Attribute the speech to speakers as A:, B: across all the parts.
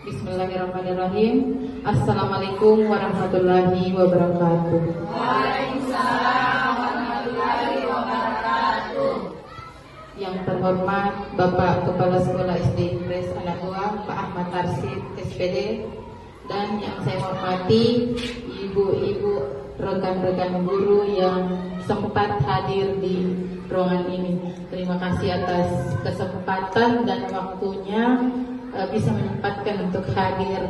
A: Bismillahirrahmanirrahim. Assalamualaikum warahmatullahi wabarakatuh.
B: Waalaikumsalam warahmatullahi wabarakatuh.
A: Yang terhormat Bapak Kepala Sekolah SD Impres Anak Goa, Pak Ahmad Arsid, SPD, dan yang saya hormati ibu-ibu, rekan-rekan guru yang sempat hadir di ruangan ini. Terima kasih atas kesempatan dan waktunya bisa menyempatkan untuk hadir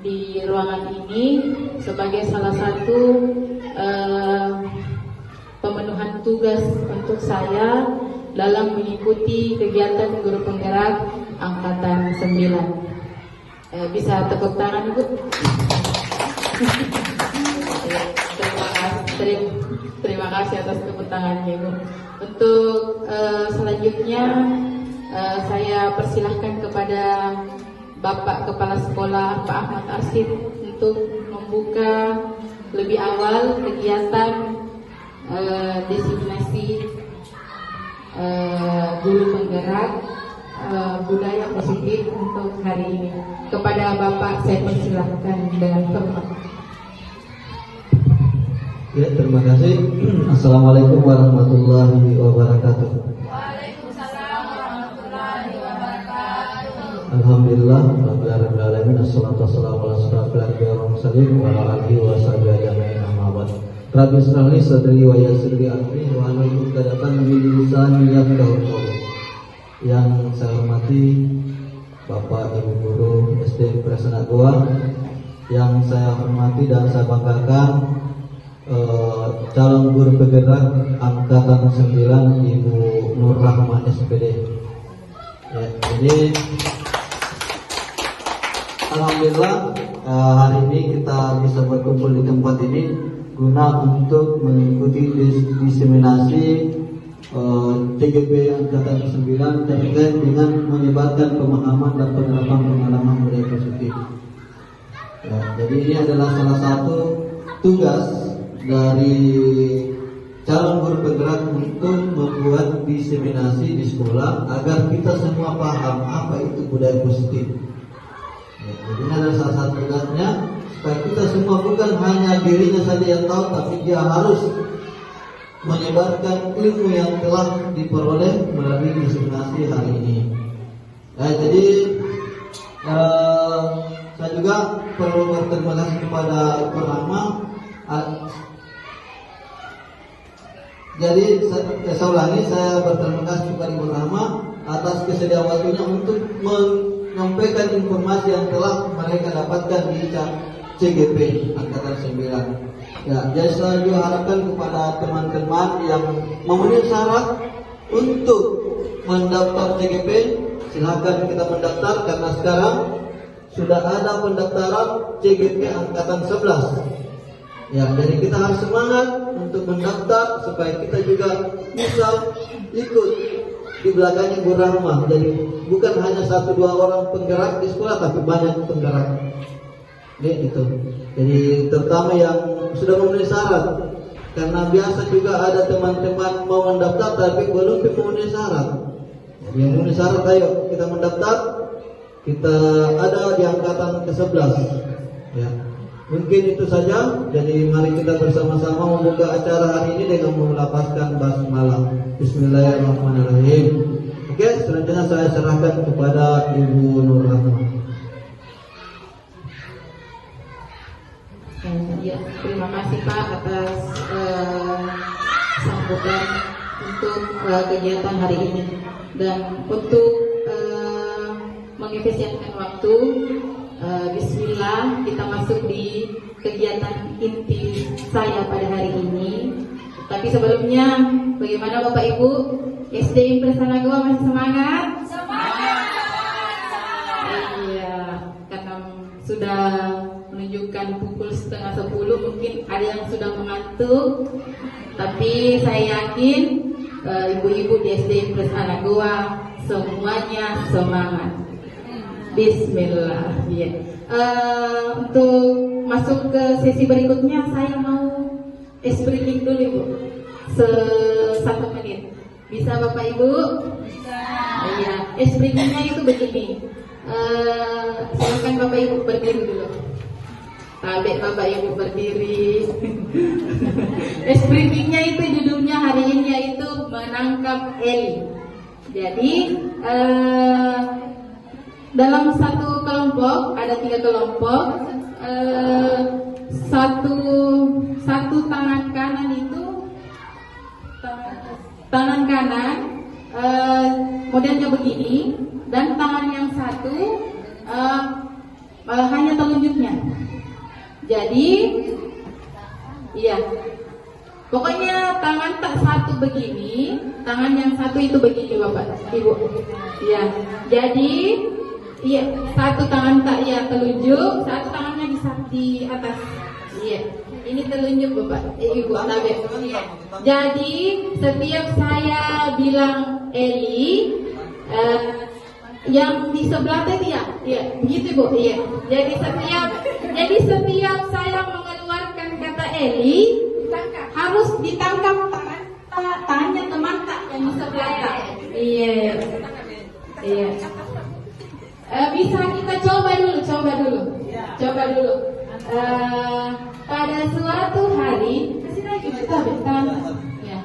A: di ruangan ini sebagai salah satu pemenuhan tugas untuk saya dalam mengikuti kegiatan guru penggerak angkatan 9. Bisa tepuk tangan, Ibu? Terima kasih atas tepuk tangannya, Ibu. Untuk selanjutnya saya persilahkan kepada Bapak Kepala Sekolah Pak Ahmad Arsid untuk membuka lebih awal kegiatan designasi guru penggerak budaya positif untuk hari ini. Kepada Bapak saya persilahkan dengan hormat.
C: Ya, terima kasih. Assalamualaikum warahmatullahi wabarakatuh. Alhamdulillah, rabbil alamin, assalatu wassalamu ala asyrafil anbiya'i wal mursalin wa ala alihi wa sahbihi ajma'in, amma ba'd. Rabbi shrah li sadri wa yassir li amri wa hlul 'uqdatam min lisani yafqahu qawli. Yang saya hormati Bapak Ibu guru SD Impres Anak Goa, yang saya hormati dan saya banggakan calon guru penggerak angkatan 9 Ibu Nur Rahma SPD. Ya, jadi alhamdulillah hari ini kita bisa berkumpul di tempat ini guna untuk mengikuti diseminasi TGP angkatan 9 terkait dengan menyebarkan pemahaman dan penerapan pengalaman budaya positif. Ya, jadi ini adalah salah satu tugas dari calon guru penggerak untuk membuat diseminasi di sekolah agar kita semua paham apa itu budaya positif. Jadi ini adalah salah satu tugasnya supaya kita semua bukan hanya dirinya saja yang tahu, tapi dia harus menyebarkan ilmu yang telah diperoleh melalui diseminasi hari ini. Jadi saya juga perlu berterima kasih kepada Ibu Rahma. Jadi saya ulangi, saya berterima kasih kepada Ibu Rahma atas kesediaan waktunya untuk menyampaikan informasi yang telah mereka dapatkan di CGP angkatan 9. Ya, jadi saya juga harapkan kepada teman-teman yang memenuhi syarat untuk mendaftar CGP, silakan kita mendaftar karena sekarang sudah ada pendaftaran CGP angkatan 11. Ya, jadi kita harus semangat untuk mendaftar supaya kita juga bisa ikut di belakangnya Bu Rahma. Jadi bukan hanya 1-2 orang penggerak di sekolah, tapi banyak penggerak. Gitu. Jadi terutama yang sudah memenuhi syarat, karena biasa juga ada teman-teman mau mendaftar tapi belum memenuhi syarat. Jadi yang memenuhi syarat, ayo kita mendaftar. Kita ada di angkatan ke-11. Ya. Mungkin itu saja. Jadi mari kita bersama-sama membuka acara hari ini dengan melafazkan basmalah. Bismillahirrahmanirrahim. Oke, selanjutnya saya serahkan kepada Ibu Nur Rahma.
A: Ya, terima kasih Pak atas sambutan untuk kegiatan hari ini, dan untuk mengefisienkan waktu, Bismillah, kita masuk di kegiatan inti saya pada hari ini. Tapi sebelumnya, bagaimana Bapak Ibu SD Impres Anak Goa, masih semangat?
B: Semangat.
A: Iya, karena sudah menunjukkan pukul 9:30, mungkin ada yang sudah mengantuk, tapi saya yakin ibu-ibu di SD Impres Anak Goa semuanya semangat. Bismillah. Ya. Untuk masuk ke sesi berikutnya, saya mau briefing dulu Ibu, 1 menit. Bisa Bapak Ibu? Bisa. Iya, springnya itu begini. Silakan Bapak Ibu berdiri dulu. Tabek Bapak Ibu berdiri. Springnya itu judulnya hari ini yaitu menangkap Eli. Jadi dalam satu kelompok ada 3 kelompok. Satu tangan kanan itu tangan kanan modelnya begini, dan tangan yang satu hanya telunjuknya. Jadi iya, pokoknya tangan tak satu begini, tangan yang satu itu begini Bapak Ibu. Iya, jadi iya, satu tangan tak ya telunjuk, satu tangannya di atas. Iya, ini telunjuk Bapak Ibu. Iya. Jadi setiap saya bilang Eli, yang di sebelah tadi ya, begitu Bu. Iya. Jadi setiap saya mengeluarkan kata Eli, harus ditangkap tangannya teman tak yang di sebelah tak. Iya. Iya. Bisa kita coba dulu. Pada suatu hari, ya.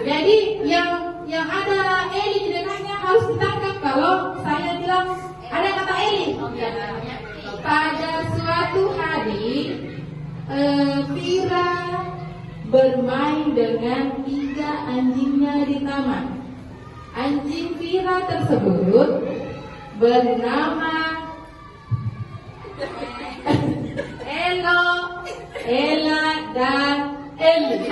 A: Jadi yang ada Eli di dekatnya harus ditangkap. Kalau saya bilang ada kata Eli, pada suatu hari Vira bermain dengan 3 anjingnya di taman. Anjing Vira tersebut bernama Elo, Ella, dan Eli.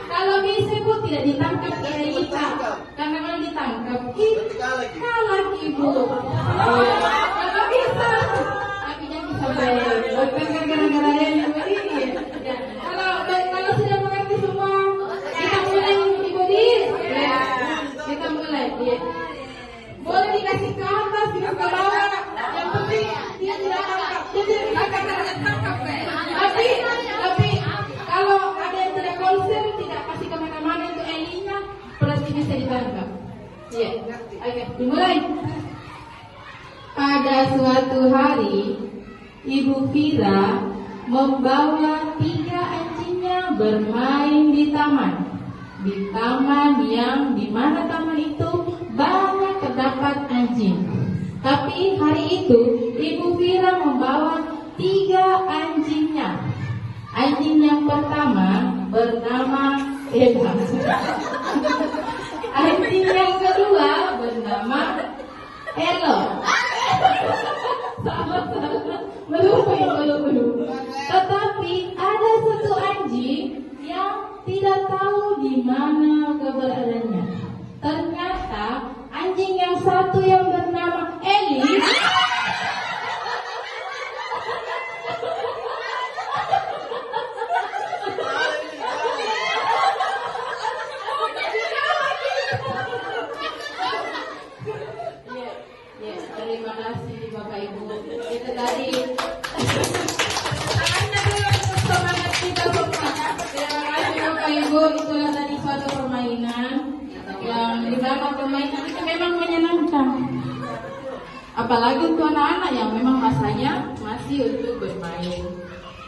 A: Kalau bisa Bu tidak ditangkap Elita, karena kalau ditangkap kalah Ibu. Kalau bisa, tapi jangan sampai bukan gara-gara Eli ini. Kalau sudah mengerti semua, kita mulai Ibu di. Kita mulai. Boleh dikasih ke atas, dikasih ke bawah. Yang penting dia tidak tangkap. Jadi akan tangkap. Tapi kalau ada yang tidak konsen, tidak kasih kemana-mana itu Elinya, berarti bisa ditangkap. Iya. Oke, dimulai. Pada suatu hari, Ibu Vira membawa 3 anjingnya bermain di taman. Di taman yang dimana taman itu banyak terdapat anjing. Tapi hari itu Ibu Vira membawa 3 anjingnya. Anjing yang pertama bernama Eva. Anjing yang kedua bernama Elo. Belum. Tetapi ada satu anjing yang tidak tahu di mana keberadaannya. Ternyata anjing yang satu yang bernama Eli terima kasih Bapak Ibu. Itu tadi tangannya dulu untuk semangat kita semua. Terima kasih Bapak Ibu. Itulah tadi suatu permainan yang dimana permainan itu memang menyenangkan. Apalagi untuk anak-anak yang memang masanya masih untuk bermain.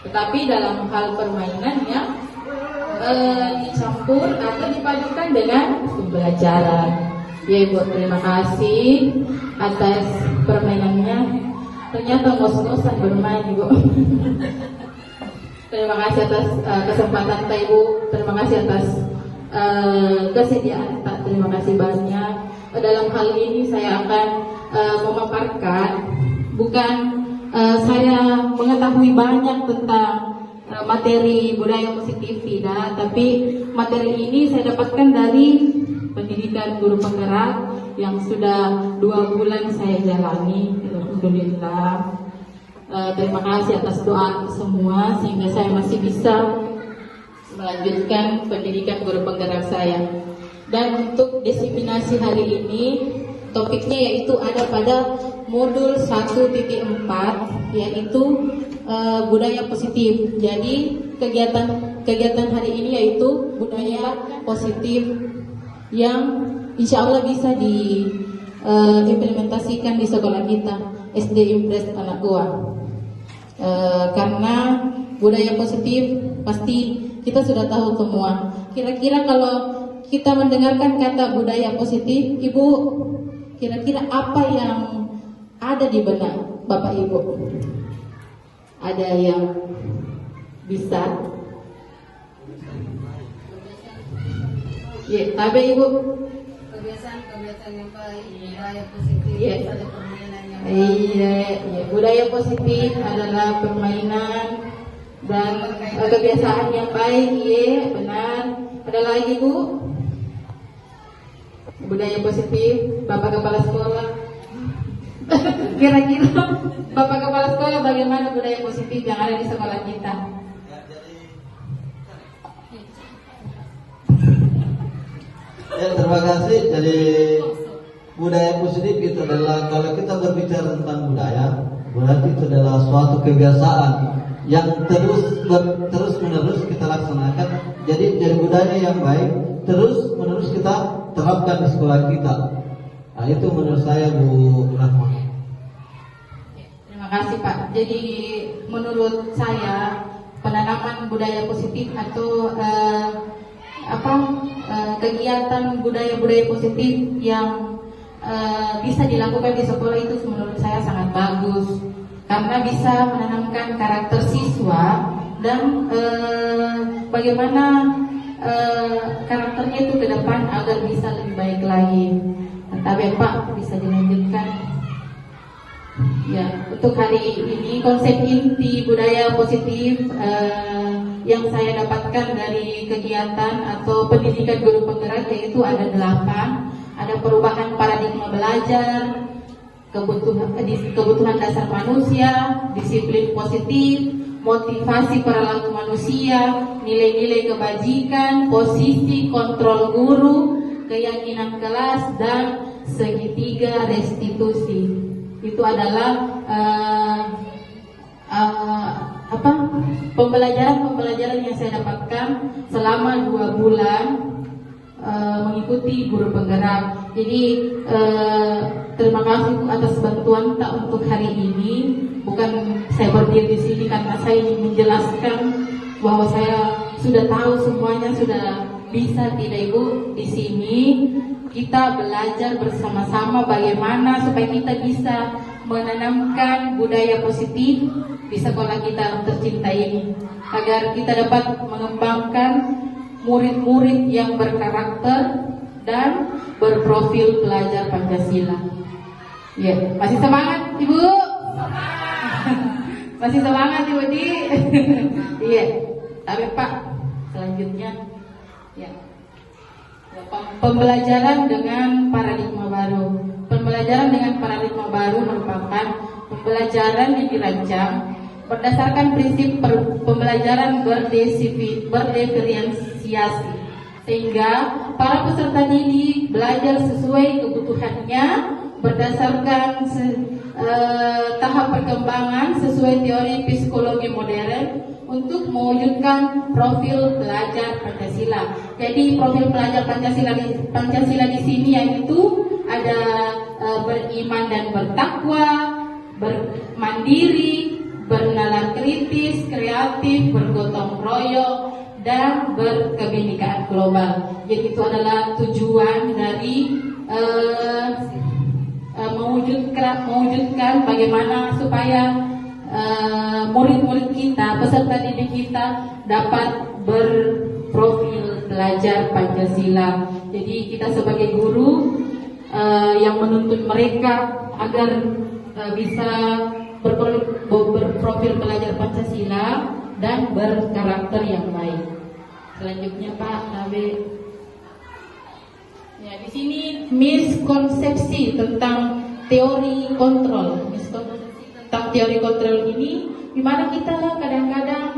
A: Tetapi dalam hal permainan yang dicampur atau dipadukan dengan pembelajaran. Ya Ibu, terima kasih atas permainannya. Ternyata ngos-ngosan bermain Ibu. Terima kasih atas kesempatan Ibu. Terima kasih atas kesediaan Pak. Terima kasih banyak. Dalam hal ini saya akan memaparkan, bukan saya mengetahui banyak tentang materi budaya positif tidak, tapi materi ini saya dapatkan dari pendidikan guru penggerak yang sudah 2 bulan saya jalani. Alhamdulillah. Terima kasih atas doa semua sehingga saya masih bisa melanjutkan pendidikan guru penggerak saya. Dan untuk diseminasi hari ini topiknya yaitu ada pada modul 1.4 yaitu budaya positif. Jadi kegiatan hari ini yaitu budaya positif yang insya Allah bisa diimplementasikan di sekolah kita SD Impres Anak Gua. Karena budaya positif pasti kita sudah tahu semua. Kira-kira kalau kita mendengarkan kata budaya positif, Ibu, kira-kira apa yang ada di benak Bapak Ibu? Ada yang bisa? Ya, tapi Ibu.
B: Kebiasaan yang baik, budaya positif,
A: Iya.
B: ada permainan yang baik.
A: Iya, budaya positif adalah permainan dan kebiasaan yang baik, iya, benar. Ada lagi Bu? Budaya positif, Bapak Kepala Sekolah. Kira-kira Bapak Kepala Sekolah bagaimana budaya positif yang ada di sekolah kita?
C: Ya, terima kasih. Jadi budaya positif itu adalah, kalau kita berbicara tentang budaya, berarti itu adalah suatu kebiasaan yang terus menerus kita laksanakan. Jadi dari budaya yang baik terus menerus kita terapkan di sekolah kita. Nah, itu menurut saya Bu Rahma.
A: Terima kasih Pak. Jadi menurut saya penanaman budaya positif atau kegiatan budaya-budaya positif yang bisa dilakukan di sekolah itu menurut saya sangat bagus karena bisa menanamkan karakter siswa dan bagaimana karakternya itu ke depan agar bisa lebih baik lagi. Tapi Pak bisa dilanjutkan. Ya, untuk hari ini konsep inti budaya positif yang saya dapatkan dari kegiatan atau pendidikan guru penggerak yaitu ada 8. Ada perubahan paradigma belajar, kebutuhan dasar manusia, disiplin positif, motivasi perilaku manusia, nilai-nilai kebajikan, posisi kontrol guru, keyakinan kelas, dan segitiga restitusi. Itu adalah pembelajaran yang saya dapatkan selama 2 bulan mengikuti guru penggerak. Jadi terima kasih atas bantuan tak untuk hari ini. Bukan saya berdiri di sini karena saya ingin menjelaskan bahwa saya sudah tahu semuanya, sudah bisa tidak Ibu. Di sini kita belajar bersama-sama bagaimana supaya kita bisa menanamkan budaya positif di sekolah kita tercinta ini, agar kita dapat mengembangkan murid-murid yang berkarakter dan berprofil pelajar Pancasila. Ya, masih semangat Ibu? Masih semangat Ibu Di? Iya. Tapi Pak, selanjutnya ya. Pembelajaran dengan paradigma baru. Pembelajaran dengan paradigma baru merupakan pembelajaran yang dirancang berdasarkan prinsip pembelajaran berdiferensiasi, sehingga para peserta didik belajar sesuai kebutuhannya berdasarkan tahap perkembangan sesuai teori psikologi modern untuk mewujudkan profil pelajar Pancasila. Jadi profil pelajar Pancasila di sini yaitu ada beriman dan bertakwa, bermandiri, bernalar kritis, kreatif, bergotong royong, dan berkebinekaan global. Jadi itu adalah tujuan dari mewujudkan bagaimana supaya murid-murid kita, peserta didik kita dapat berprofil pelajar Pancasila. Jadi kita sebagai guru yang menuntut mereka agar bisa berprofil pelajar Pancasila dan berkarakter yang baik. Selanjutnya Pak Nabe. Ya, di sini miskonsepsi tentang teori kontrol. Miskonsepsi tentang teori kontrol ini, di mana kita kadang-kadang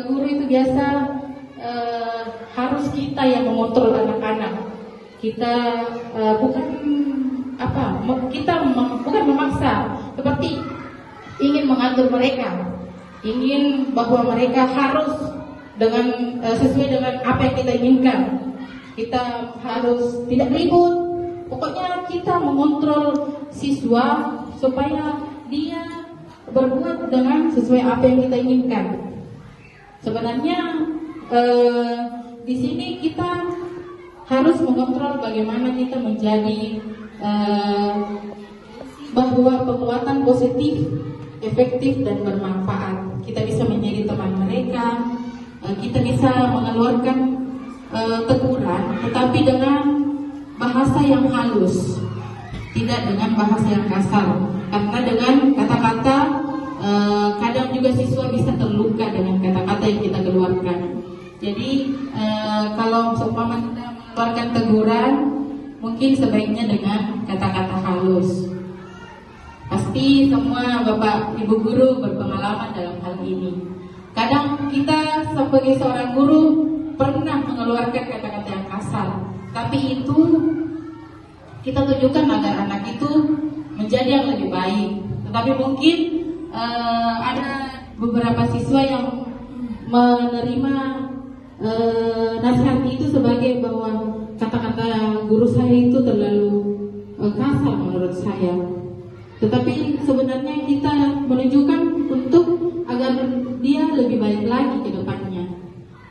A: guru itu biasa harus kita yang mengontrol anak-anak. Kita bukan memaksa, seperti ingin mengatur mereka, ingin bahwa mereka harus sesuai dengan apa yang kita inginkan. Kita harus tidak ribut. Pokoknya kita mengontrol siswa supaya dia berbuat dengan sesuai apa yang kita inginkan. Sebenarnya di sini kita harus mengontrol bagaimana kita menjadi bahwa penguatan positif, efektif dan bermanfaat. Kita bisa menjadi teman mereka, kita bisa mengeluarkan teguran, tetapi dengan bahasa yang halus, tidak dengan bahasa yang kasar. Karena dengan kata-kata kadang juga siswa bisa terluka dengan kata-kata yang kita keluarkan. Jadi kalau seumpama kita mengeluarkan teguran, mungkin sebaiknya dengan kata-kata halus. Pasti semua Bapak Ibu guru berpengalaman dalam hal ini. Kadang kita sebagai seorang guru pernah mengeluarkan kata-kata yang kasar, tapi itu kita tujukan agar anak itu menjadi yang lebih baik. Tetapi mungkin ada beberapa siswa yang menerima nasihat itu sebagai bahwa kata-kata guru saya itu terlalu kasar menurut saya. Tetapi sebenarnya kita menunjukkan untuk agar dia lebih baik lagi ke depannya.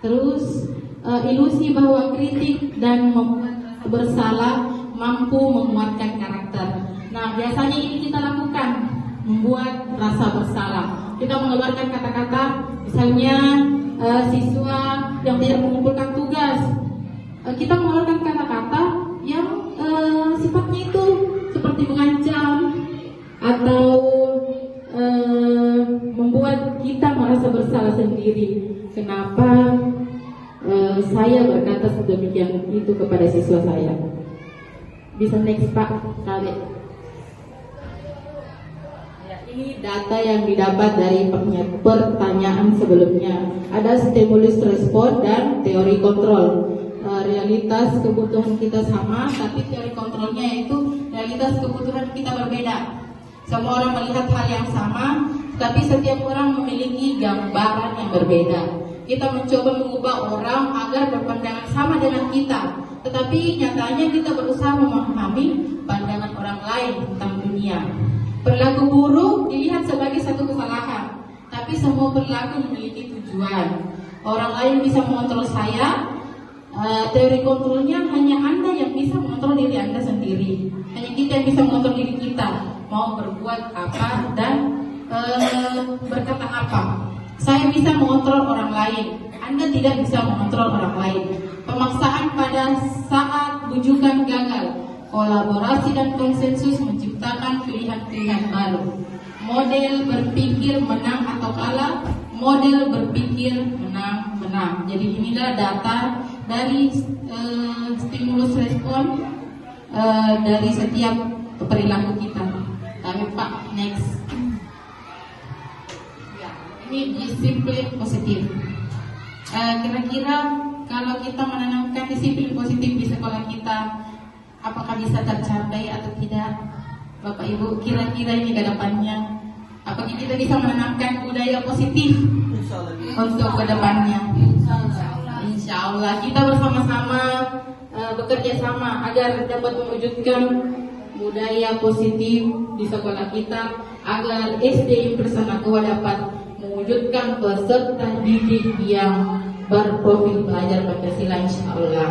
A: Terus ilusi bahwa kritik dan membuat bersalah mampu menguatkan karakter. Nah, biasanya ini kita lakukan, membuat rasa bersalah. Kita mengeluarkan kata-kata, misalnya siswa yang tidak mengumpulkan tugas, kita mengeluarkan kata-kata yang sifatnya itu seperti mengancam atau membuat kita merasa bersalah sendiri. Kenapa saya berkata sedemikian itu kepada siswa saya? Bisa next Pak, Kale. Ya, ini data yang didapat dari pertanyaan sebelumnya. Ada stimulus respon dan teori kontrol. Realitas kebutuhan kita sama, tapi teori kontrolnya yaitu realitas kebutuhan kita berbeda. Semua orang melihat hal yang sama, tapi setiap orang memiliki gambaran yang berbeda. Kita mencoba mengubah orang agar berpandangan sama dengan kita, tetapi nyatanya kita berusaha memahami pandangan orang lain tentang dunia. Perilaku buruk dilihat sebagai satu kesalahan, tapi semua perilaku memiliki tujuan. Orang lain bisa mengontrol saya, teori kontrolnya hanya Anda yang bisa mengontrol diri Anda sendiri. Hanya kita yang bisa mengontrol diri kita, mau berbuat apa dan berkata apa. Saya bisa mengontrol orang lain, Anda tidak bisa mengontrol orang lain. Pemaksaan pada saat bujukan gagal. Kolaborasi dan konsensus menciptakan pilihan-pilihan baru. Model berpikir menang atau kalah, model berpikir menang-menang. Jadi inilah data dari stimulus respon dari setiap perilaku kita. Kami Pak, next. Ya, ini disiplin positif. Kira-kira kalau kita menanamkan disiplin positif di sekolah kita, apakah bisa tercapai atau tidak? Bapak Ibu, kira-kira ini ke depannya, apakah kita bisa menanamkan budaya positif untuk ke depannya? Insya Allah kita bersama-sama bekerja sama agar dapat mewujudkan budaya positif di sekolah kita, agar SD Impresa Nagoa dapat mewujudkan peserta didik yang berprofil belajar Pancasila, insya Allah.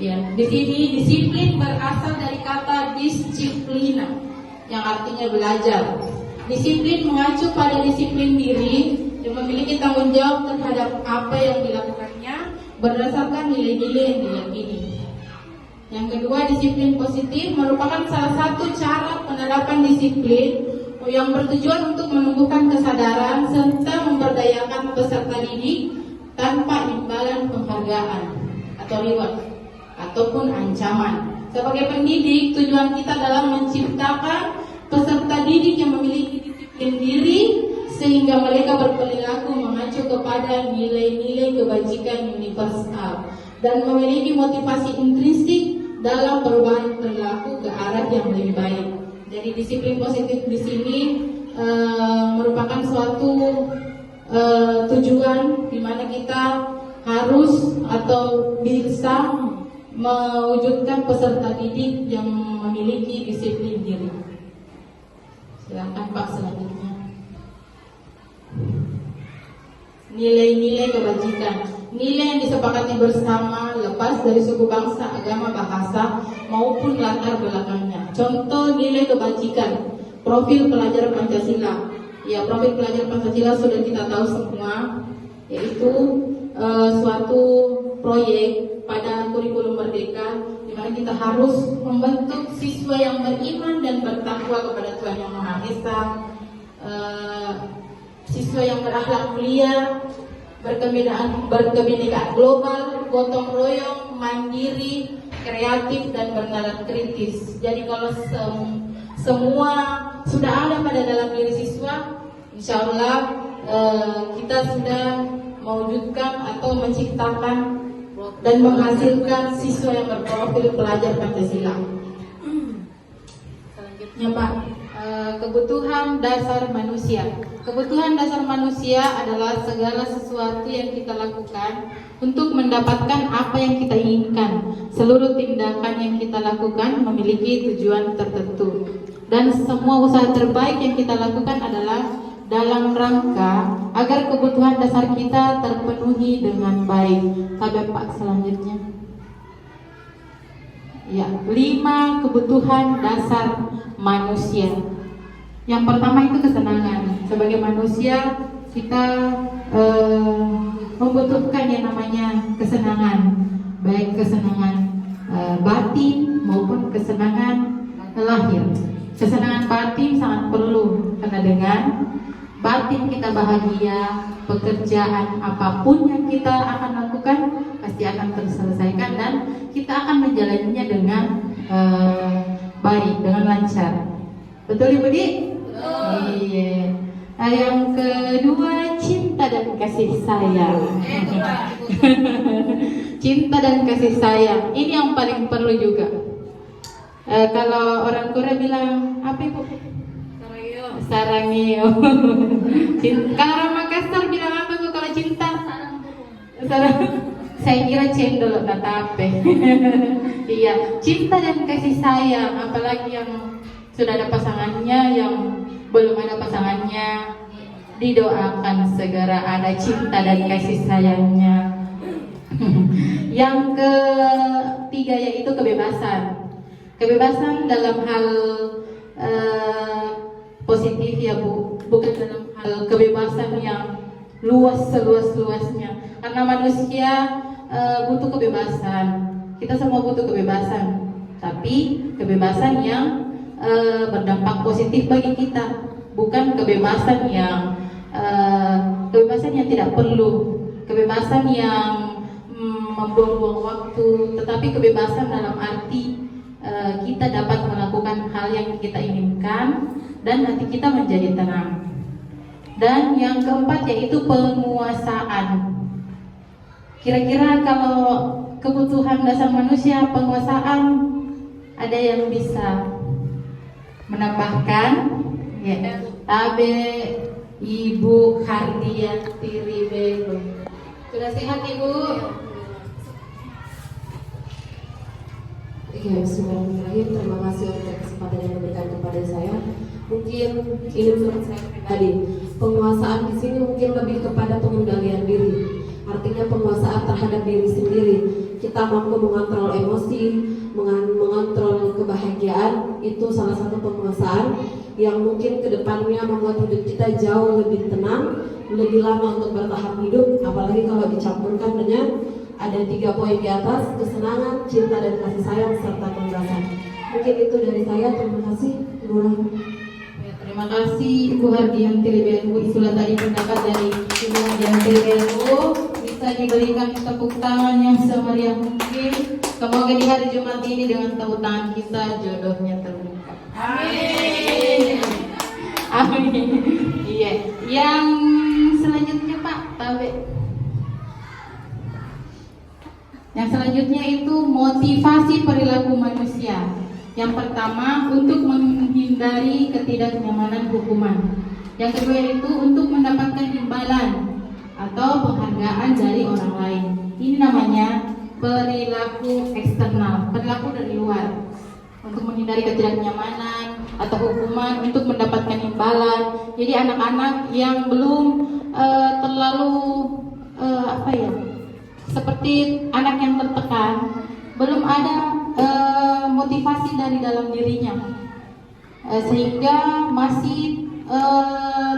A: Ya, di sini disiplin berasal dari kata disiplina, yang artinya belajar. Disiplin mengacu pada disiplin diri yang memiliki tanggung jawab terhadap apa yang dilakukannya berdasarkan nilai-nilai yang diyakini. Yang kedua, disiplin positif merupakan salah satu cara penerapan disiplin yang bertujuan untuk menumbuhkan kesadaran serta memberdayakan peserta didik tanpa imbalan penghargaan atau reward ataupun ancaman. Sebagai pendidik, tujuan kita dalam menciptakan peserta didik yang memiliki disiplin diri sehingga mereka berperilaku mengacu kepada nilai-nilai kebajikan universal dan memiliki motivasi intrinsik dalam perubahan perilaku ke arah yang lebih baik. Jadi disiplin positif di sini merupakan suatu tujuan di mana kita harus atau bisa mewujudkan peserta didik yang memiliki disiplin diri. Silakan Pak selanjutnya. Nilai-nilai kebajikan. Nilai yang disepakati bersama lepas dari suku bangsa, agama, bahasa maupun latar belakangnya. Contoh nilai kebajikan. Profil pelajar Pancasila. Ya, profil pelajar Pancasila sudah kita tahu semua, yaitu suatu proyek pada kurikulum Merdeka di mana kita harus membentuk siswa yang beriman dan bertakwa kepada Tuhan Yang Maha Esa, siswa yang berakhlak mulia, berkebinekaan global, gotong royong, mandiri, kreatif dan bernalar kritis. Jadi kalau semua sudah ada pada dalam diri siswa, insya Allah kita sudah mewujudkan atau menciptakan dan menghasilkan siswa yang berprofil pelajar Pancasila. Selanjutnya Pak, kebutuhan dasar manusia. Kebutuhan dasar manusia adalah segala sesuatu yang kita lakukan untuk mendapatkan apa yang kita inginkan. Seluruh tindakan yang kita lakukan memiliki tujuan tertentu. Dan semua usaha terbaik yang kita lakukan adalah dalam rangka agar kebutuhan dasar kita terpenuhi dengan baik. Tabel Pak selanjutnya. Ya, 5 kebutuhan dasar manusia. Yang pertama itu kesenangan. Sebagai manusia kita membutuhkan yang namanya kesenangan, baik kesenangan batin maupun kesenangan lahir. Kesenangan batin sangat perlu karena dengan batin kita bahagia, pekerjaan apapun yang kita akan lakukan pasti akan terselesaikan dan kita akan menjalaninya dengan baik, dengan lancar. Betul Ibu Di? Iya. Nah, yang kedua, cinta dan kasih sayang. Cinta dan kasih sayang ini yang paling perlu juga. Kalau orang Korea bilang apa Ibu? Sarangeo. Kalau orang Makassar bilang apa Bu kalau cinta? Sarang. Saya kira cendol atau tape. Iya, cinta dan kasih sayang, apalagi yang sudah ada pasangannya, yang belum ada pasangannya, didoakan segera ada cinta dan kasih sayangnya. Yang ketiga yaitu kebebasan. Kebebasan dalam hal positif ya Bu, bukan dalam hal kebebasan yang luas seluas-luasnya. Karena manusia butuh kebebasan. Kita semua butuh kebebasan, tapi kebebasan yang berdampak positif bagi kita, bukan kebebasan yang tidak perlu, kebebasan yang membuang-buang waktu, tetapi kebebasan dalam arti kita dapat melakukan hal yang kita inginkan dan hati kita menjadi tenang. Dan yang keempat yaitu penguasaan. Kira-kira kalau kebutuhan dasar manusia penguasaan, ada yang bisa menambahkan? Ya, Tabe Ibu Hardianti Ribelo. Sudah sehat Ibu?
D: Ya, bismillahirrahmanirrahim. Terima kasih untuk kesempatan yang diberikan kepada saya. Mungkin ini menurut saya pribadi, penguasaan di sini mungkin lebih kepada pengendalian diri. Artinya penguasaan terhadap diri sendiri. Kita mampu mengontrol emosi, mengontrol kebahagiaan, itu salah satu penguasaan yang mungkin kedepannya membuat hidup kita jauh lebih tenang, lebih lama untuk bertahan hidup. Apalagi kalau dicampurkan dengan ada 3 poin di atas: kesenangan, cinta dan kasih sayang, serta kebebasan. Mungkin itu dari saya. Terima kasih.
A: Ya, terima kasih Ibu Hardianti Ribelo. Itulah tadi pendapat dari Ibu Hardianti Ribelo. Bisa diberikan tepuk tangan yang semeriah mungkin. Semoga di hari Jumat ini dengan tepuk tangan kita jodohnya terungkap. Amin. Amin. Iya. Yang selanjutnya Pak Tabe. Yang selanjutnya itu motivasi perilaku manusia. Yang pertama untuk menghindari ketidaknyamanan hukuman. Yang kedua itu untuk mendapatkan imbalan atau penghargaan dari orang lain. Ini namanya perilaku eksternal, perilaku dari luar, untuk menghindari ketidaknyamanan atau hukuman, untuk mendapatkan imbalan. Jadi anak-anak yang belum terlalu seperti anak yang tertekan, belum ada motivasi dari dalam dirinya, sehingga masih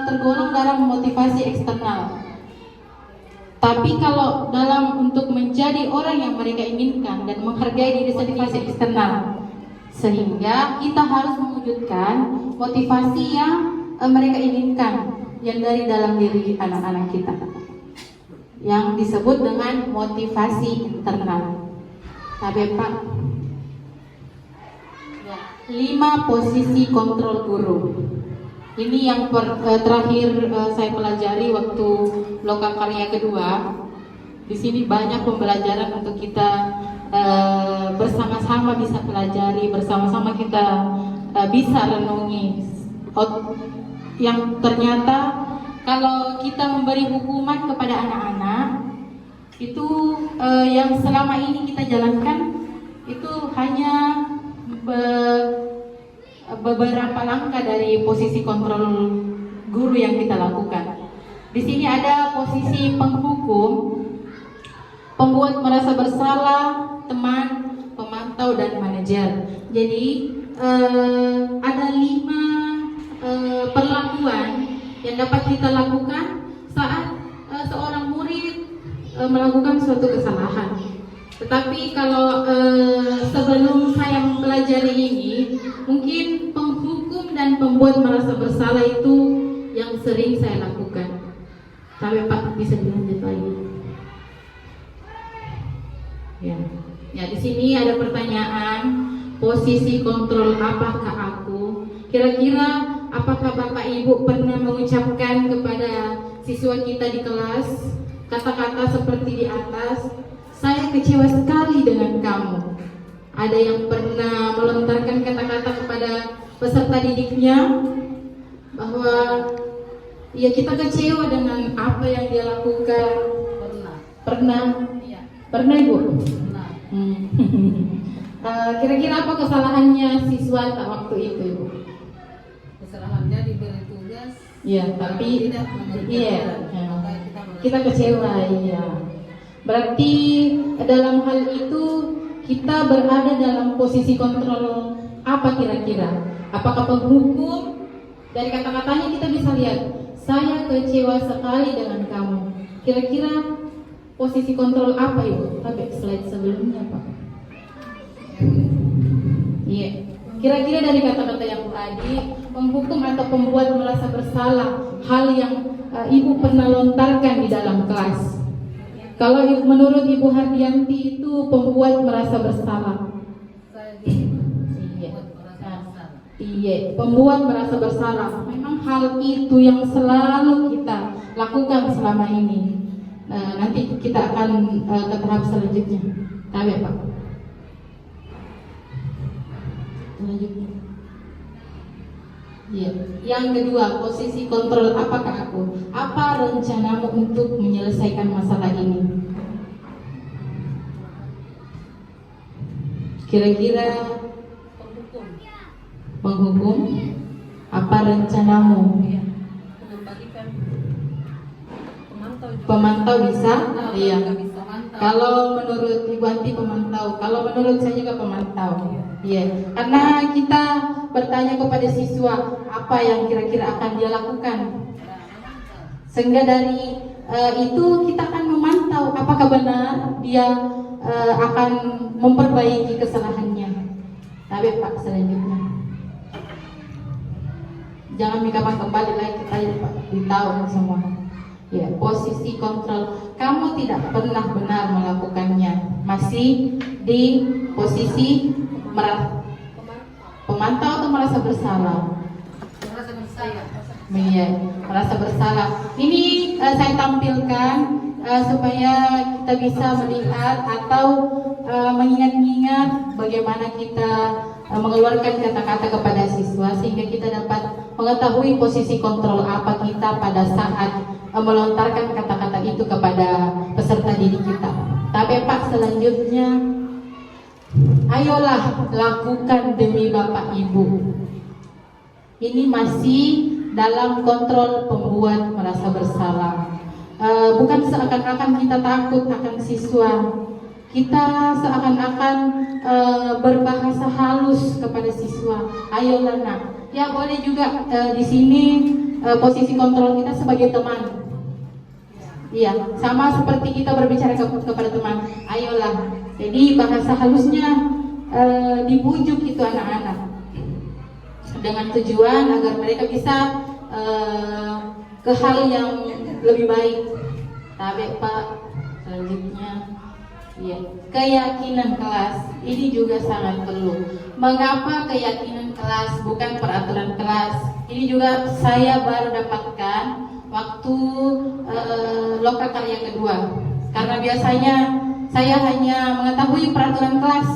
A: tergolong dalam motivasi eksternal. Tapi kalau dalam untuk menjadi orang yang mereka inginkan dan menghargai diri sendiri, motivasi eksternal, sehingga kita harus mewujudkan motivasi yang mereka inginkan yang dari dalam diri anak-anak kita, yang disebut dengan motivasi internal. Tapi Pak, 5 posisi kontrol guru. Ini yang terakhir saya pelajari waktu lokakarya kedua. Di sini banyak pembelajaran untuk kita bersama-sama bisa pelajari, bersama-sama kita bisa renungi. Yang ternyata kalau kita memberi hukuman kepada anak-anak, itu yang selama ini kita jalankan itu hanya beberapa langkah dari posisi kontrol guru yang kita lakukan. Di sini ada posisi penghukum, pembuat merasa bersalah, teman, pemantau, dan manajer. Jadi ada 5 perlakuan yang dapat kita lakukan saat seorang murid melakukan suatu kesalahan. Tetapi kalau sebelum saya mempelajari ini, mungkin penghukum dan pembuat merasa bersalah itu yang sering saya lakukan. Sampai Pak bisa dilanjut lagi. Ya, di sini ada pertanyaan, posisi kontrol apakah aku? Kira-kira apakah Bapak Ibu pernah mengucapkan kepada siswa kita di kelas kata-kata seperti di atas? Saya kecewa sekali dengan kamu. Ada yang pernah melontarkan kata-kata kepada peserta didiknya bahwa ya kita kecewa dengan apa yang dia lakukan. Pernah?
B: Iya.
A: Pernah Ibu?
B: Pernah.
A: Kira-kira apa kesalahannya siswa waktu itu Ibu?
B: Kesalahannya diberi tugas.
A: Iya, tapi
B: tidak mengerjakan. Maka
A: kita kecewa, iya. Berarti dalam hal itu kita berada dalam posisi kontrol apa kira-kira? Apakah penghukum? Dari kata-katanya kita bisa lihat, saya kecewa sekali dengan kamu. Kira-kira posisi kontrol apa Ibu? Tapi slide sebelumnya Pak. Iya. Kira-kira dari kata-kata yang tadi, penghukum atau pembuat merasa bersalah, hal yang Ibu pernah lontarkan di dalam kelas. Kalau menurut Ibu Hardianti itu pembuat merasa bersalah.
B: Saya
A: Iya.
B: dibuat merasa bersalah.
A: Iya, pembuat merasa bersalah. Memang hal itu yang selalu kita lakukan selama ini. Nanti kita akan ke tahap selanjutnya. Tahu Pak? Selanjutnya. Iya. Yang kedua, posisi kontrol apakah aku? Apa rencanamu untuk menyelesaikan masalah ini? Kira-kira menghukum? Apa rencanamu?
B: Mengembalikan pemantau juga.
A: Pemantau bisa? Iya.
B: Nggak bisa mantau.
A: Kalau menurut Ibu Anti pemantau, kalau menurut saya juga pemantau. Iya. Karena kita bertanya kepada siswa apa yang kira-kira akan dia lakukan. Sehingga dari itu kita akan memantau apakah benar dia akan memperbaiki kesalahannya. Tapi Pak selanjutnya. Jangan mikirkan kembali lagi kita Pak ditahu semua. Ya, posisi kontrol. Kamu tidak pernah benar melakukannya. Masih di posisi pemantau atau merasa bersalah?
B: Merasa bersalah.
A: Iya, merasa bersalah. Ini saya tampilkan supaya kita bisa melihat atau mengingat-ingat bagaimana kita mengeluarkan kata-kata kepada siswa sehingga kita dapat mengetahui posisi kontrol apa kita pada saat melontarkan kata-kata itu kepada peserta didik kita. Tapi Pak, selanjutnya ayolah lakukan demi Bapak Ibu. Ini masih dalam kontrol pembuat merasa bersalah. Bukan seakan-akan kita takut akan siswa. Kita seakan-akan berbahasa halus kepada siswa. Ayolah nak. Ya boleh juga di sini posisi kontrol kita sebagai teman. Iya, sama seperti kita berbicara kepada teman. Ayolah. Jadi bahasa halusnya dibujuk itu anak-anak dengan tujuan agar mereka bisa ke hal yang lebih baik. Tapi Pak, selanjutnya ya, keyakinan kelas ini juga sangat perlu. Mengapa keyakinan kelas bukan peraturan kelas? Ini juga saya baru dapatkan waktu lokakarya kedua. Karena biasanya saya hanya mengetahui peraturan kelas.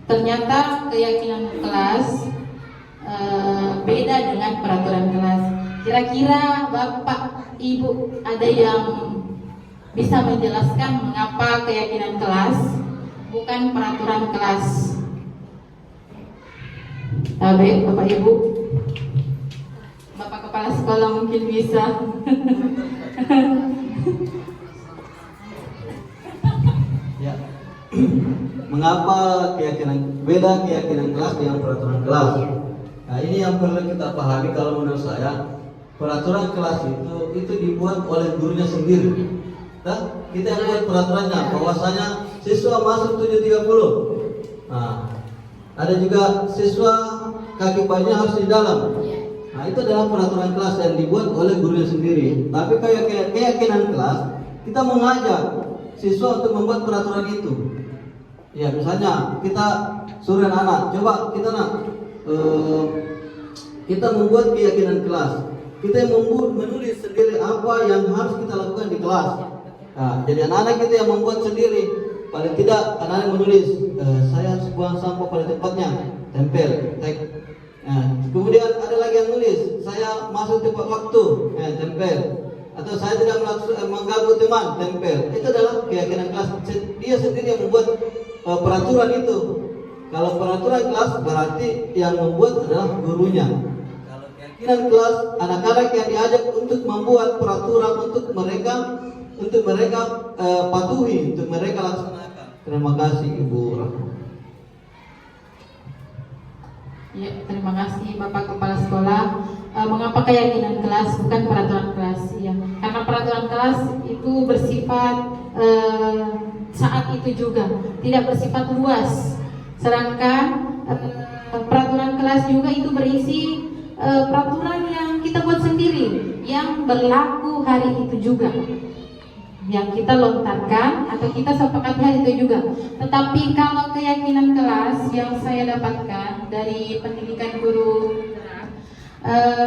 A: Ternyata keyakinan kelas beda dengan peraturan kelas. Kira-kira Bapak Ibu ada yang bisa menjelaskan mengapa keyakinan kelas bukan peraturan kelas? Baik, Bapak Ibu, Bapak Kepala Sekolah mungkin bisa.
C: Ya. Mengapa beda keyakinan kelas dengan peraturan kelas? Nah, ini yang perlu kita pahami. Kalau menurut saya, peraturan kelas itu dibuat oleh gurunya sendiri. Nah, kita yang buat peraturannya bahwasanya siswa masuk 7.30. Nah, ada juga siswa kaki bajunya harus di dalam. Nah, itu adalah peraturan kelas yang dibuat oleh gurunya sendiri. Tapi kayak keyakinan kelas, kita mengajak siswa untuk membuat peraturan itu. Ya, misalnya kita suruh anak, coba kita kita membuat keyakinan kelas. Kita yang menulis sendiri apa yang harus kita lakukan di kelas. Nah, jadi anak-anak kita yang membuat sendiri. Paling tidak anak-anak menulis, saya harus buang sampah pada tempatnya, tempel, tag. Nah, kemudian ada lagi yang nulis, saya masuk tepat waktu, tempel. Atau saya tidak mengganggu teman, tempel. Itu adalah keyakinan kelas. Dia sendiri yang membuat peraturan itu. Kalau peraturan kelas berarti yang membuat adalah gurunya. Kalau keyakinan kelas, anak-anak yang diajak untuk membuat peraturan untuk mereka patuhi, untuk mereka laksanakan. Terima kasih Ibu Rahma.
A: Ya, terima kasih Bapak Kepala Sekolah. Mengapa keyakinan kelas bukan peraturan kelas? Ya, karena peraturan kelas itu bersifat saat itu juga, tidak bersifat luas. Sedangkan peraturan kelas juga itu berisi peraturan yang kita buat sendiri, yang berlaku hari itu juga, yang kita lontarkan atau kita sepakati hari itu juga. Tetapi kalau keyakinan kelas yang saya dapatkan dari pendidikan guru,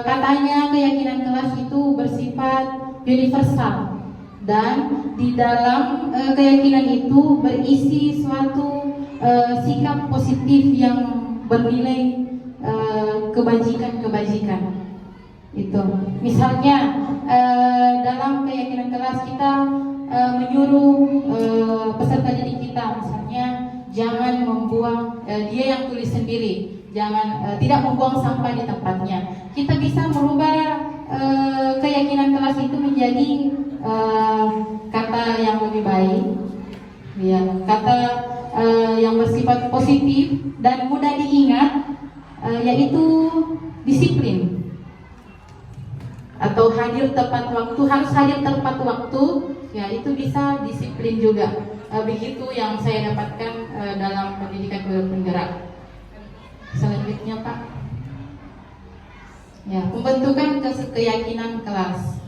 A: katanya keyakinan kelas itu bersifat universal, dan di dalam keyakinan itu berisi suatu sikap positif yang bernilai kebajikan. Itu misalnya dalam keyakinan kelas kita menyuruh peserta didik kita, misalnya jangan membuang, dia yang tulis sendiri, jangan tidak membuang sampah di tempatnya. Kita bisa merubah keyakinan kelas itu menjadi kata yang lebih baik, ya, kata yang bersifat positif dan mudah diingat, yaitu disiplin atau hadir tepat waktu. Harus hadir tepat waktu, ya, itu bisa disiplin juga. Begitu yang saya dapatkan dalam pendidikan guru penggerak. Selanjutnya Pak, ya, pembentukan keyakinan kelas.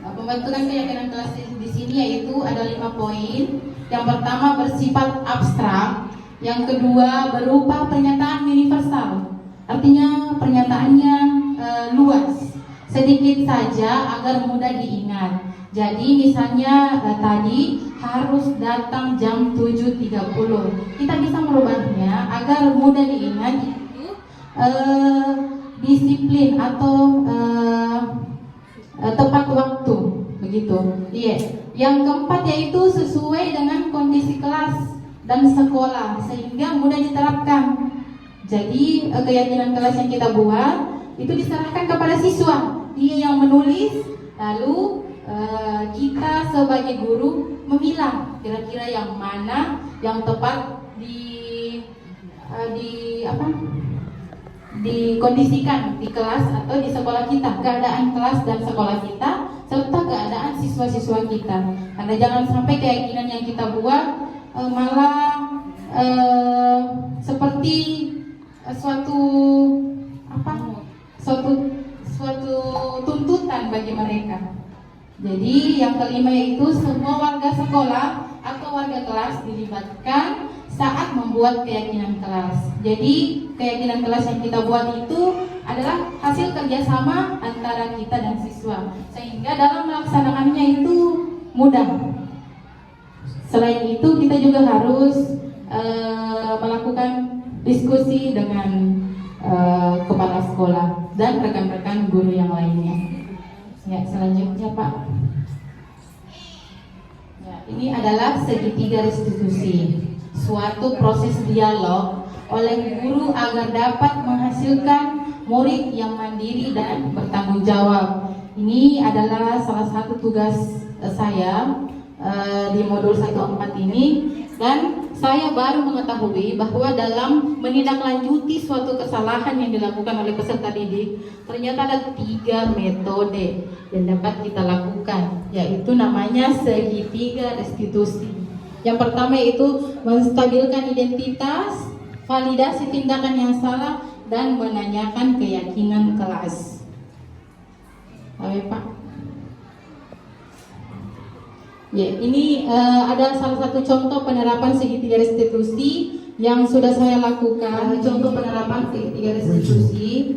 A: Pembentukan keyakinan kelas di sini yaitu ada 5 poin. Yang pertama bersifat abstrak, yang kedua berupa pernyataan universal, artinya pernyataannya luas, sedikit saja agar mudah diingat. Jadi misalnya tadi harus datang jam 7.30, kita bisa merubahnya agar mudah diingat itu disiplin atau tepat waktu, begitu. Iya. Yang keempat yaitu sesuai dengan kondisi kelas dan sekolah sehingga mudah diterapkan. Jadi keyakinan kelas yang kita buat itu diserahkan kepada siswa, dia yang menulis, lalu kita sebagai guru memilah kira-kira yang mana yang tepat dikondisikan di kelas atau di sekolah kita, keadaan kelas dan sekolah kita serta keadaan siswa-siswa kita. Karena jangan sampai keyakinan yang kita buat malah seperti suatu tuntutan bagi mereka. Jadi yang kelima yaitu semua warga sekolah atau warga kelas dilibatkan saat membuat keyakinan kelas. Jadi keyakinan kelas yang kita buat itu adalah hasil kerjasama antara kita dan siswa, sehingga dalam melaksanakannya itu mudah. Selain itu kita juga harus melakukan diskusi dengan kepala sekolah dan rekan-rekan guru yang lainnya. Ya, selanjutnya Pak. Ya, ini adalah segitiga restitusi, suatu proses dialog oleh guru agar dapat menghasilkan murid yang mandiri dan bertanggung jawab. Ini adalah salah satu tugas saya di modul 14 ini, dan saya baru mengetahui bahwa dalam menindaklanjuti suatu kesalahan yang dilakukan oleh peserta didik, ternyata ada 3 metode yang dapat kita lakukan, yaitu namanya segitiga restitusi. Yang pertama yaitu menstabilkan identitas, validasi tindakan yang salah, dan menanyakan keyakinan kelas. Oke Pak. Ya, ini ada salah satu contoh penerapan segitiga restitusi yang sudah saya lakukan. Contoh penerapan segitiga restitusi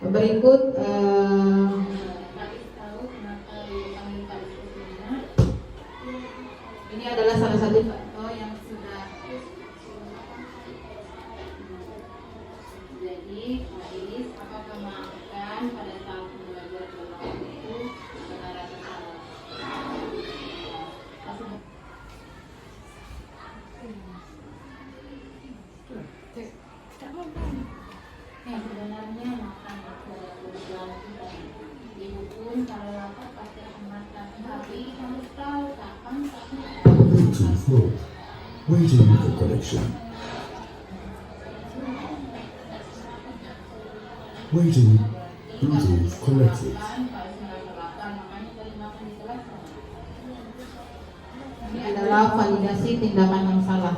A: berikut. Ini adalah salah satu contoh yang sudah. Jadi, Faiz, apakah maafkan pada saat belajar berlaku itu benar atau salah? Sebenarnya makan ibu pun kalau lapar pasti akan makan, tapi harus tahu kapan
E: Bluetooth mode. Waiting for connection. Waiting. Bluetooth connected.
A: Ini adalah validasi tindakan yang salah.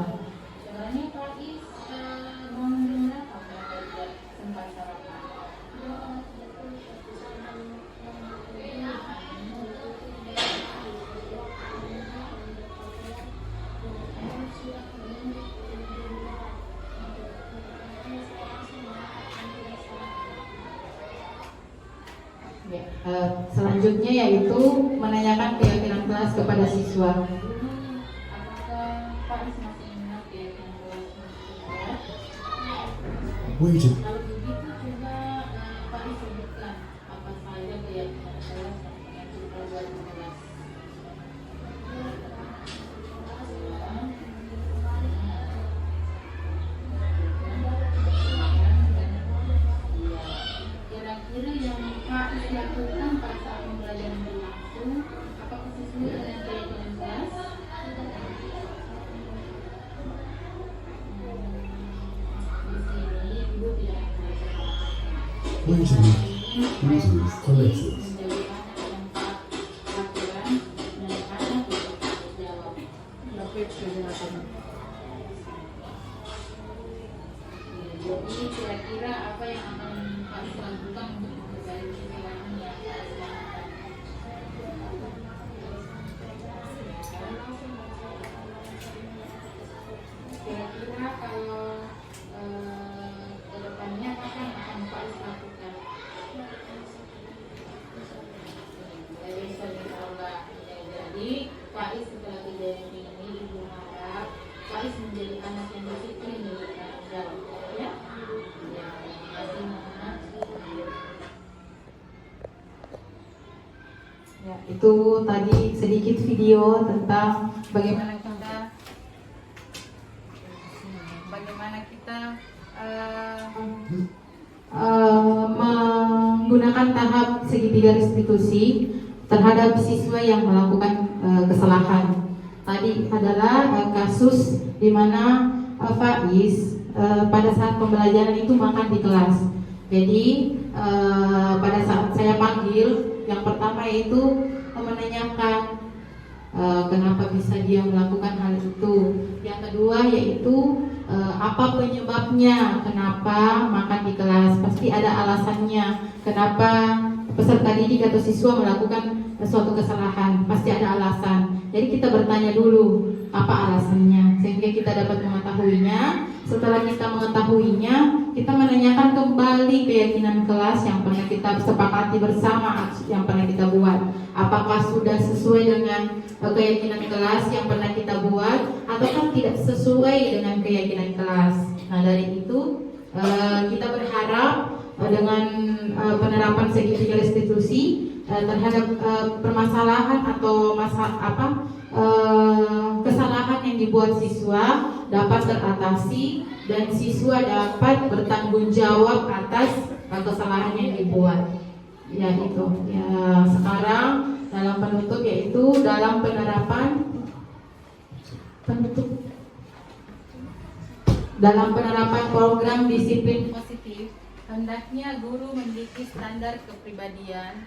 A: Selanjutnya yaitu menanyakan keyakinan kelas kepada siswa. Apakah Pak masih ingat keyakinan kelas?
E: Waiting.
A: Kalau begitu coba Pak sebutkan apa saja keyakinan kelas yang kita buat di kelas. Kira-kira yang Pak lakukan pada saat pembelajaran berlangsung, apakah sesuai dengan keyakinan kelas? Di sini Ibu tidak
E: Waiting. Bluetooth connected.
A: menjadi anak yang Pak lakukan dan anak yang bertanggung jawab. Jadi kira-kira apa yang akan Pak lakukan untuk memperbaiki kesalahan yang Pak lakukan? Kira-kira kalau kedepannya apa yang akan Pak lakukan? Jadi Pak setelah kejadian ini Ibu harap Pak menjadi anak yang disiplin dan bertanggung jawab, ya? Ya, terima kasih Mama. Itu tadi sedikit video tentang bagaimana kita menggunakan tahap segitiga restitusi terhadap siswa yang melakukan kesalahan. Tadi adalah kasus di mana Faiz pada saat pembelajaran itu makan di kelas. Jadi pada saat saya panggil, yang pertama itu menanyakan kenapa bisa dia melakukan hal itu. Yang kedua yaitu apa penyebabnya kenapa makan di kelas. Pasti ada alasannya kenapa peserta didik atau siswa melakukan suatu kesalahan. Pasti ada alasan. Jadi kita bertanya dulu apa alasannya sehingga kita dapat mengetahuinya. Setelah kita mengetahuinya, kita menanyakan kembali keyakinan kelas yang pernah kita sepakati bersama, yang pernah kita buat. Apakah sudah sesuai dengan keyakinan kelas yang pernah kita buat, ataukah tidak sesuai dengan keyakinan kelas. Nah, dari itu kita berharap dengan penerapan segitiga restitusi terhadap permasalahan atau kesalahan yang dibuat siswa dapat teratasi dan siswa dapat bertanggung jawab atas kesalahan yang dibuat. Ya itu. Ya, sekarang dalam penutup yaitu dalam penerapan program disiplin positif, hendaknya guru memiliki standar kepribadian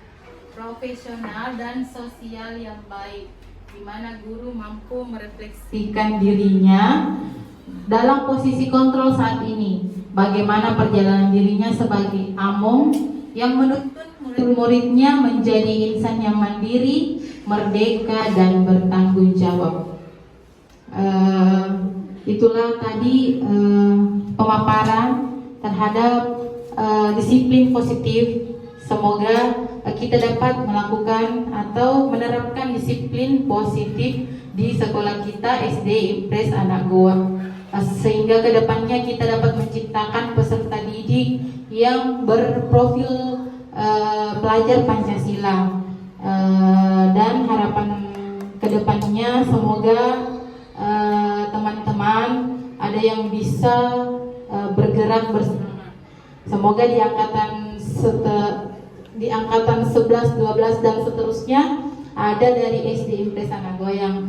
A: profesional dan sosial yang baik, di mana guru mampu merefleksikan dirinya dalam posisi kontrol saat ini, bagaimana perjalanan dirinya sebagai among yang menuntut murid-muridnya menjadi insan yang mandiri, merdeka, dan bertanggung jawab. Itulah tadi pemaparan terhadap disiplin positif. Semoga kita dapat melakukan atau menerapkan disiplin positif di sekolah kita SD Impres Anak Goa, sehingga kedepannya kita dapat menciptakan peserta didik yang berprofil pelajar Pancasila, dan harapan kedepannya semoga teman-teman ada yang bisa bergerak bersama. Semoga di angkatan 11, 12 dan seterusnya ada dari SD Impres Anak Goa yang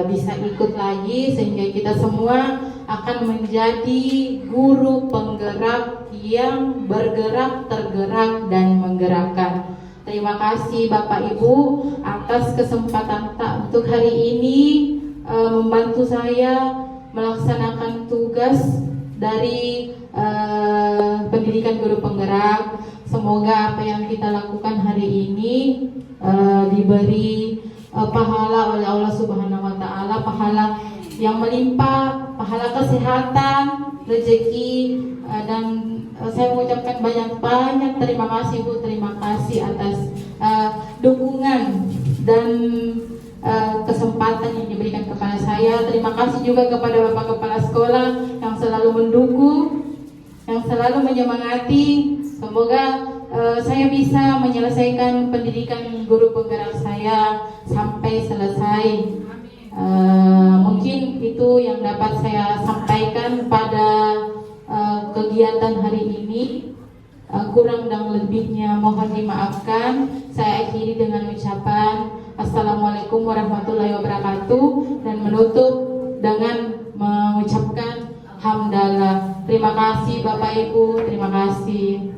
A: bisa ikut lagi, sehingga kita semua akan menjadi guru penggerak yang bergerak, tergerak, dan menggerakkan. Terima kasih Bapak Ibu atas kesempatan untuk hari ini membantu saya melaksanakan tugas dari pendidikan guru penggerak. Semoga apa yang kita lakukan hari ini diberi pahala oleh Allah Subhanahu wa taala, pahala yang melimpah, pahala kesehatan, rezeki, dan saya mengucapkan banyak terima kasih Bu, terima kasih atas dukungan dan kesempatan yang diberikan kepada saya. Terima kasih juga kepada Bapak Kepala Sekolah yang selalu mendukung, yang selalu menyemangati. Semoga saya bisa menyelesaikan pendidikan guru penggerak saya sampai selesai. Mungkin itu yang dapat saya sampaikan pada kegiatan hari ini. Kurang dan lebihnya mohon dimaafkan. Saya akhiri dengan ucapan Assalamualaikum warahmatullahi wabarakatuh, dan menutup dengan mengucapkan hamdalah. Terima kasih Bapak Ibu, terima kasih.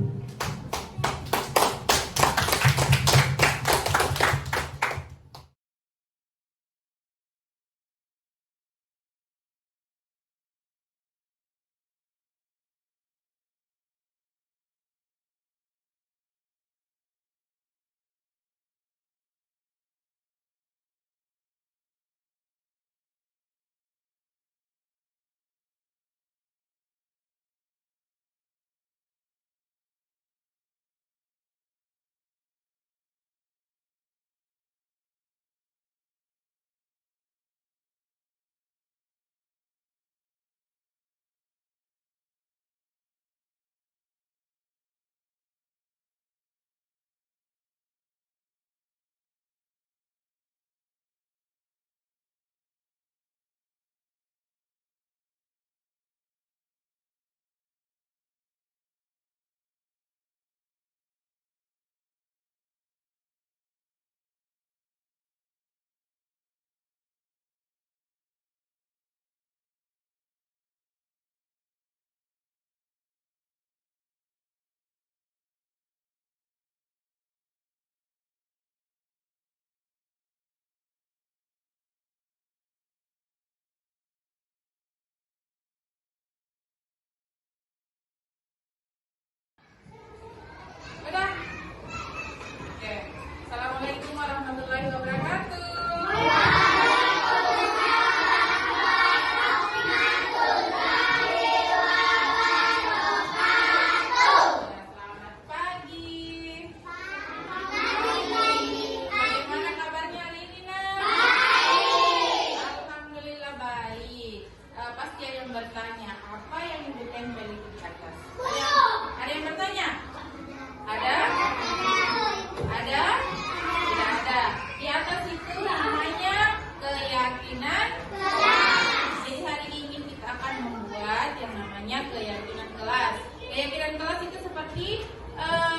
A: namanya keyakinan kelas. Keyakinan kelas itu seperti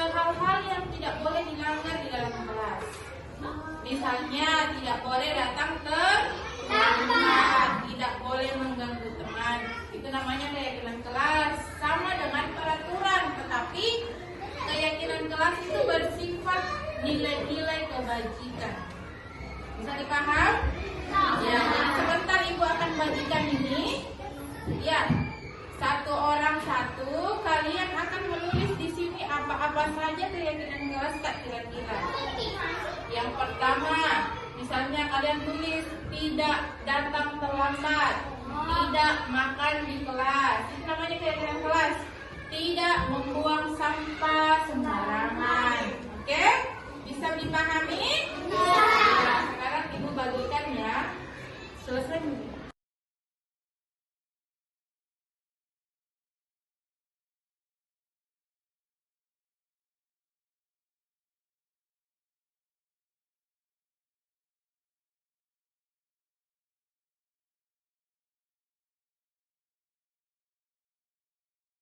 A: hal-hal yang tidak boleh dilanggar di dalam kelas. Misalnya tidak boleh datang terlambat, tidak boleh mengganggu teman. Itu namanya keyakinan kelas. Sama dengan peraturan, tetapi keyakinan kelas itu bersifat nilai-nilai kebajikan. Bisa dipaham? Ya, sebentar Ibu akan bagikan ini. Ya, satu orang satu, kalian akan menulis di sini apa-apa saja keyakinan kelas tak kira-kira. Yang pertama, misalnya kalian tulis tidak datang terlambat, tidak makan di kelas. Itu namanya keyakinan kelas.